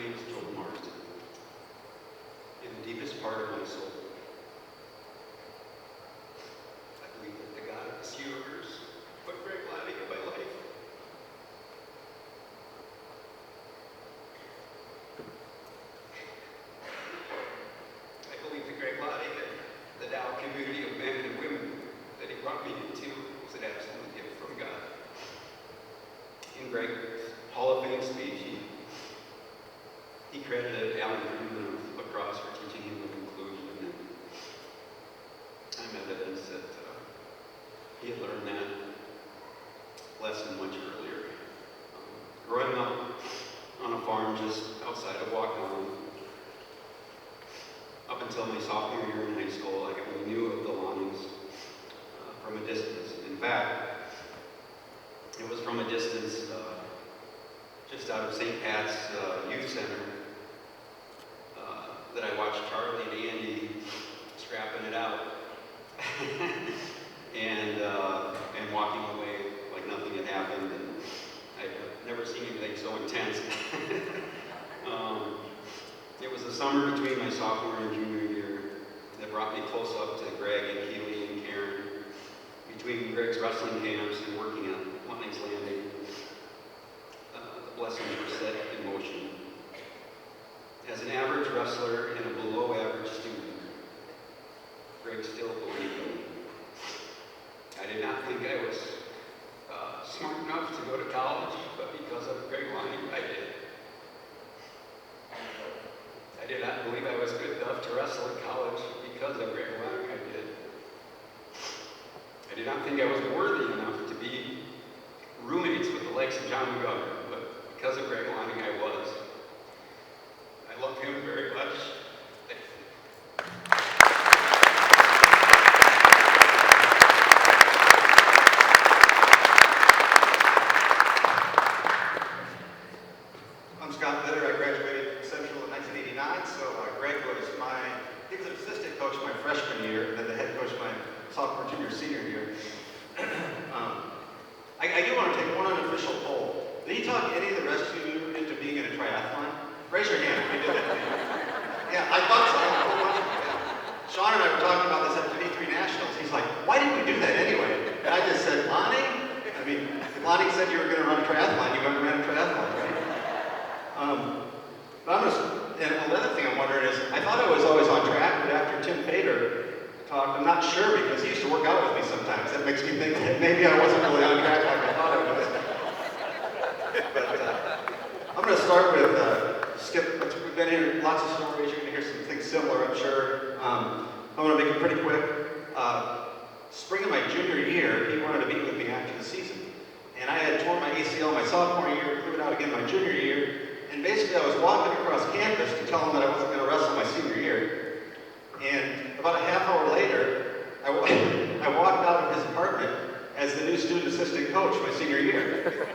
name is Joe Marsden. In the deepest part of my soul, I believe that the God of this universe put Greg Lonning in my life. I believe that Greg Lonning and the Dow community of men and women that he brought me into was an absolute gift from God. In Greg's Hall of Fame speech, he credited Alan Freeman of lacrosse for teaching him the conclusion, and I'm evidence that he had learned that lesson much earlier. Growing up on a farm just outside of Waukon, up until my sophomore year in high school, I only knew of the Lonnings from a distance. In fact, it was from a distance just out of St. Pat's Youth Center that I watched Charlie and Andy scrapping it out and walking away like nothing had happened. And I've never seen anything so intense. It was the summer between my sophomore and junior year that brought me close up to Greg and Keely and Karen. Between Greg's wrestling camps and working at Lonning's Landing, the blessings were set in motion. As an average wrestler and a below average student, Greg still believed in me. I did not think I was smart enough to go to college, but because of Greg Lonning, I did. I did not believe I was good enough to wrestle in college because of Greg Lonning, I did. I did not think I was worthy enough to be roommates with the likes of John McGovern, but because of Greg Lonning, I was. I love him very much. I'm Scott Litter. I graduated from Central in 1989, so Greg was he was an assistant coach my freshman year, and then the head coach my sophomore, junior, senior year. I do want to take one unofficial poll. Did he talk any of the rest of you into being in a triathlon? Raise your hand if you did that. Yeah, I thought so. Sean and I were talking about this at 53 Nationals. He's like, why did we do that anyway? And I just said, Lonning? I mean, if Lonning said you were going to run a triathlon, you went and ran a triathlon, right? But and another thing I'm wondering is, I thought I was always on track, but after Tim Fader talked, I'm not sure because he used to work out with me sometimes. That makes me think that maybe I wasn't really on track like I thought I was. But I'm going to start with Skip. We've been here, lots of stories. You're going to hear some things similar, I'm sure. I'm going to make it pretty quick. Spring of my junior year, he wanted to meet with me after the season. And I had torn my ACL my sophomore year, blew it out again my junior year. And basically I was walking across campus to tell him that I wasn't going to wrestle my senior year. And about a half hour later, I walked out of his apartment as the new student assistant coach my senior year.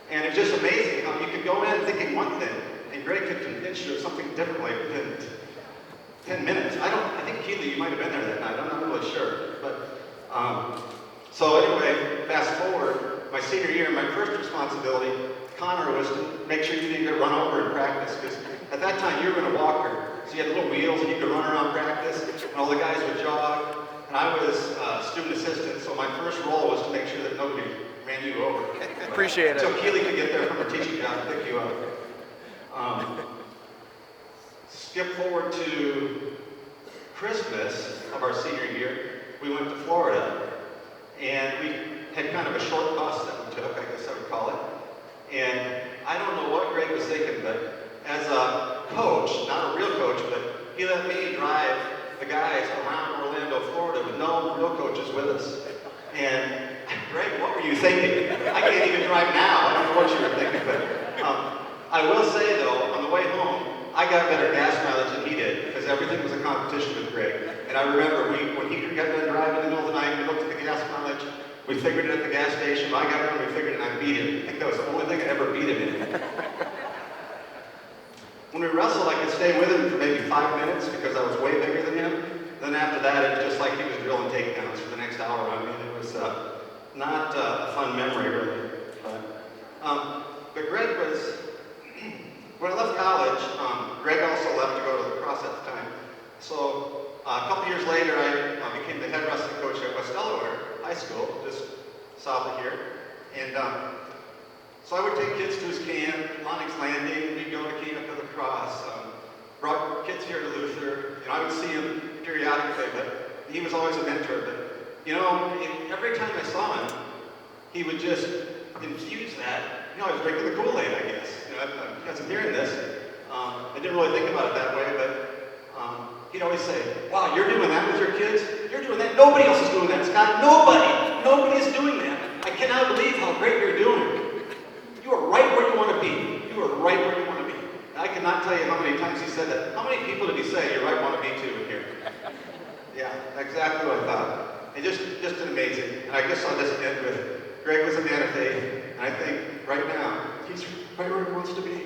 And it's just amazing how you could go in thinking one thing, and Greg could convince you of something differently within 10 minutes. I think Keely, you might have been there that night. I'm not really sure. But so anyway, fast forward, my senior year, my first responsibility, Connor, was to make sure you didn't get run over in practice, because at that time you were in a walker, so you had little wheels and you could run around practice, and all the guys would jog. And I was student assistant, so my first role was to make sure that nobody ran you over. Appreciate it. So Keely could get there from her teaching job to pick you up. Skip forward to Christmas of our senior year. We went to Florida, and we had kind of a short bus that we took, I guess I would call it. And I don't know what Greg was thinking, but as a coach, not a real coach, but he let me drive the guys around Orlando, Florida with no real coaches with us. And Greg, what were you thinking? I can't even drive now. I don't know what you were thinking, but I will say though, on the way home, I got better gas mileage than he did because everything was a competition with Greg. And I remember when he got done driving in the middle of the night, we looked at the gas mileage. We figured it at the gas station. When I got around, we figured it, and I beat him. I think that was the only thing I ever beat him in. When we wrestled, I could stay with him for maybe 5 minutes because I was way bigger than him. Then after that, it was just like he was drilling takedowns for the next hour. I mean, it was not a fun memory, really. But Greg was When I left college, Greg also left to go to lacrosse at the time. So a couple years later, I became the head wrestling coach at West Delaware High School, just south of here. And so I would take kids to his camp, Lonning's Landing, we'd go to camp at lacrosse, brought kids here to Luther. I would see him periodically, but he was always a mentor. But, every time I saw him, he would just infuse that. I was drinking the Kool-Aid, I guess. As I'm hearing this, I didn't really think about it that way, but he'd always say, wow, you're doing that with your kids? You're doing that? Nobody else is doing that, Scott. Nobody is doing that. I cannot believe how great you're doing. You are right where you want to be. You are right where you want to be. I cannot tell you how many times he said that. How many people did he say, you're right, want to be too in here? Yeah, exactly what I thought. And just an amazing. And I guess I'll just end with, Greg was a man of faith, and I think right now, he's right where he wants to be.